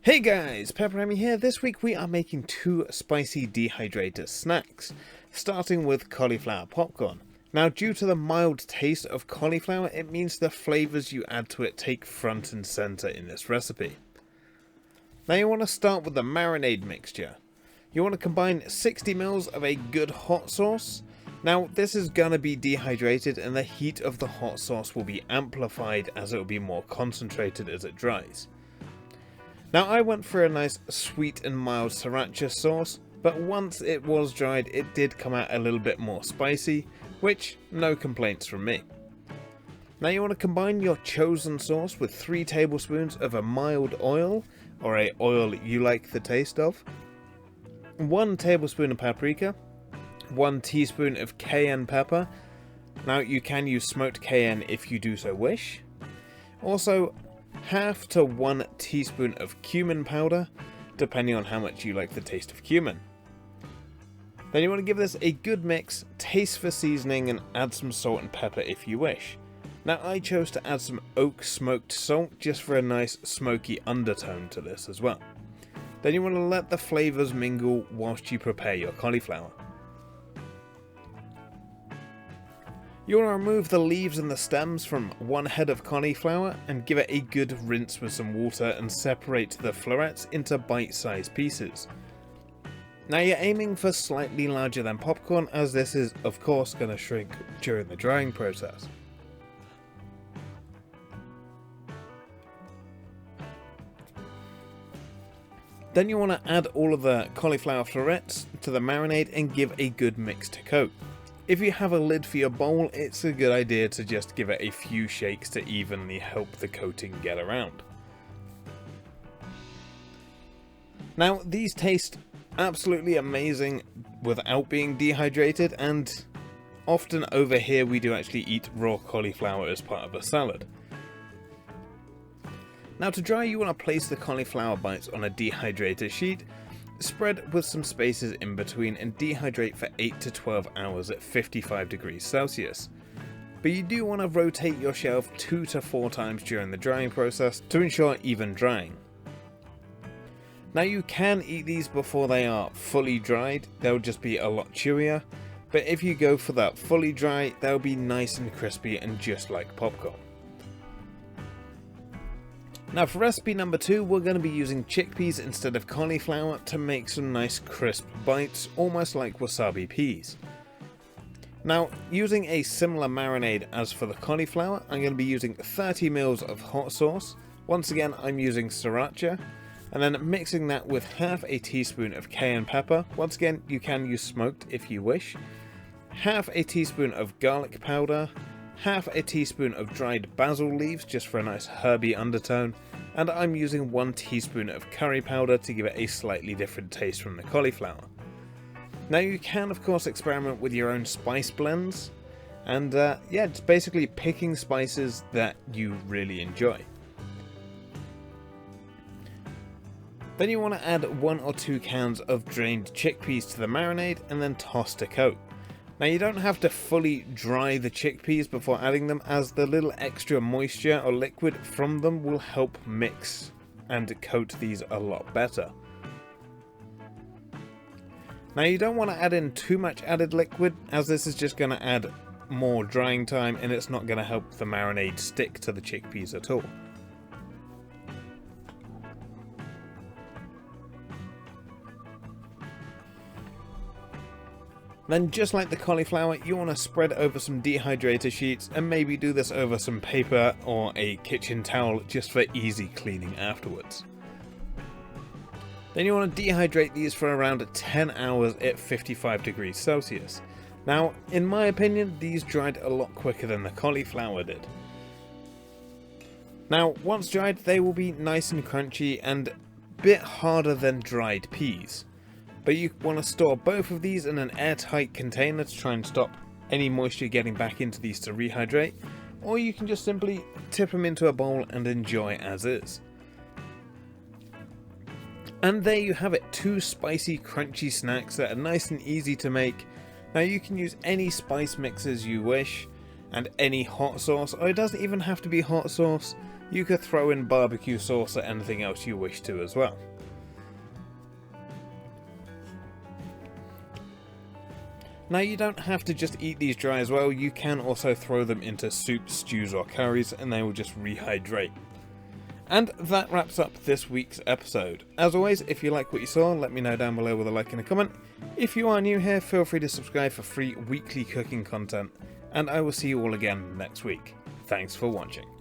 Hey guys, PepperAmmy here. This week we are making two Spicy Dehydrator Snacks, starting with cauliflower popcorn. Now, due to the mild taste of cauliflower, it means the flavours you add to it take front and centre in this recipe. Now you want to start with the marinade mixture. You want to combine 60 ml of a good hot sauce. Now this is going to be dehydrated and the heat of the hot sauce will be amplified as it will be more concentrated as it dries. Now I went for a nice sweet and mild sriracha sauce, but once it was dried it did come out a little bit more spicy, which no complaints from me. Now you want to combine your chosen sauce with 3 tablespoons of a mild oil, or a oil you like the taste of, 1 tablespoon of paprika, 1 teaspoon of cayenne pepper. Now you can use smoked cayenne if you do so wish. Also, half to 1 teaspoon of cumin powder, depending on how much you like the taste of cumin. Then you want to give this a good mix, taste for seasoning, and add some salt and pepper if you wish. Now I chose to add some oak smoked salt just for a nice smoky undertone to this as well. Then you want to let the flavours mingle whilst you prepare your cauliflower. You want to remove the leaves and the stems from 1 head of cauliflower and give it a good rinse with some water and separate the florets into bite-sized pieces. Now you're aiming for slightly larger than popcorn, as this is of course going to shrink during the drying process. Then you want to add all of the cauliflower florets to the marinade and give a good mix to coat. If you have a lid for your bowl, it's a good idea to just give it a few shakes to evenly help the coating get around. Now these taste absolutely amazing without being dehydrated, and often over here we do actually eat raw cauliflower as part of a salad. Now to dry, you want to place the cauliflower bites on a dehydrator sheet, spread with some spaces in between, and dehydrate for 8 to 12 hours at 55 degrees Celsius. But you do want to rotate your shelf 2 to 4 times during the drying process to ensure even drying. Now you can eat these before they are fully dried, they'll just be a lot chewier, but if you go for that fully dry, they'll be nice and crispy and just like popcorn. Now for recipe number 2, we're going to be using chickpeas instead of cauliflower to make some nice crisp bites, almost like wasabi peas. Now, using a similar marinade as for the cauliflower, I'm going to be using 30 ml of hot sauce. Once again, I'm using sriracha, and then mixing that with half a teaspoon of cayenne pepper. Once again, you can use smoked if you wish. Half a teaspoon of garlic powder, half a teaspoon of dried basil leaves just for a nice herby undertone, and I'm using 1 teaspoon of curry powder to give it a slightly different taste from the cauliflower. Now you can of course experiment with your own spice blends, and yeah, it's basically picking spices that you really enjoy. Then you want to add 1 or 2 cans of drained chickpeas to the marinade and then toss to coat. Now you don't have to fully dry the chickpeas before adding them, as the little extra moisture or liquid from them will help mix and coat these a lot better. Now you don't want to add in too much added liquid, as this is just going to add more drying time and it's not going to help the marinade stick to the chickpeas at all. Then, just like the cauliflower, you want to spread over some dehydrator sheets and maybe do this over some paper or a kitchen towel just for easy cleaning afterwards. Then you want to dehydrate these for around 10 hours at 55 degrees Celsius. Now, in my opinion, these dried a lot quicker than the cauliflower did. Now, once dried, they will be nice and crunchy and a bit harder than dried peas. But you want to store both of these in an airtight container to try and stop any moisture getting back into these to rehydrate, or you can just simply tip them into a bowl and enjoy as is. And there you have it, 2 spicy crunchy snacks that are nice and easy to make. Now you can use any spice mixes you wish and any hot sauce, or it doesn't even have to be hot sauce. You could throw in barbecue sauce or anything else you wish to as well. Now you don't have to just eat these dry as well, you can also throw them into soups, stews or curries and they will just rehydrate. And that wraps up this week's episode. As always, if you like what you saw, let me know down below with a like and a comment. If you are new here, feel free to subscribe for free weekly cooking content, and I will see you all again next week. Thanks for watching.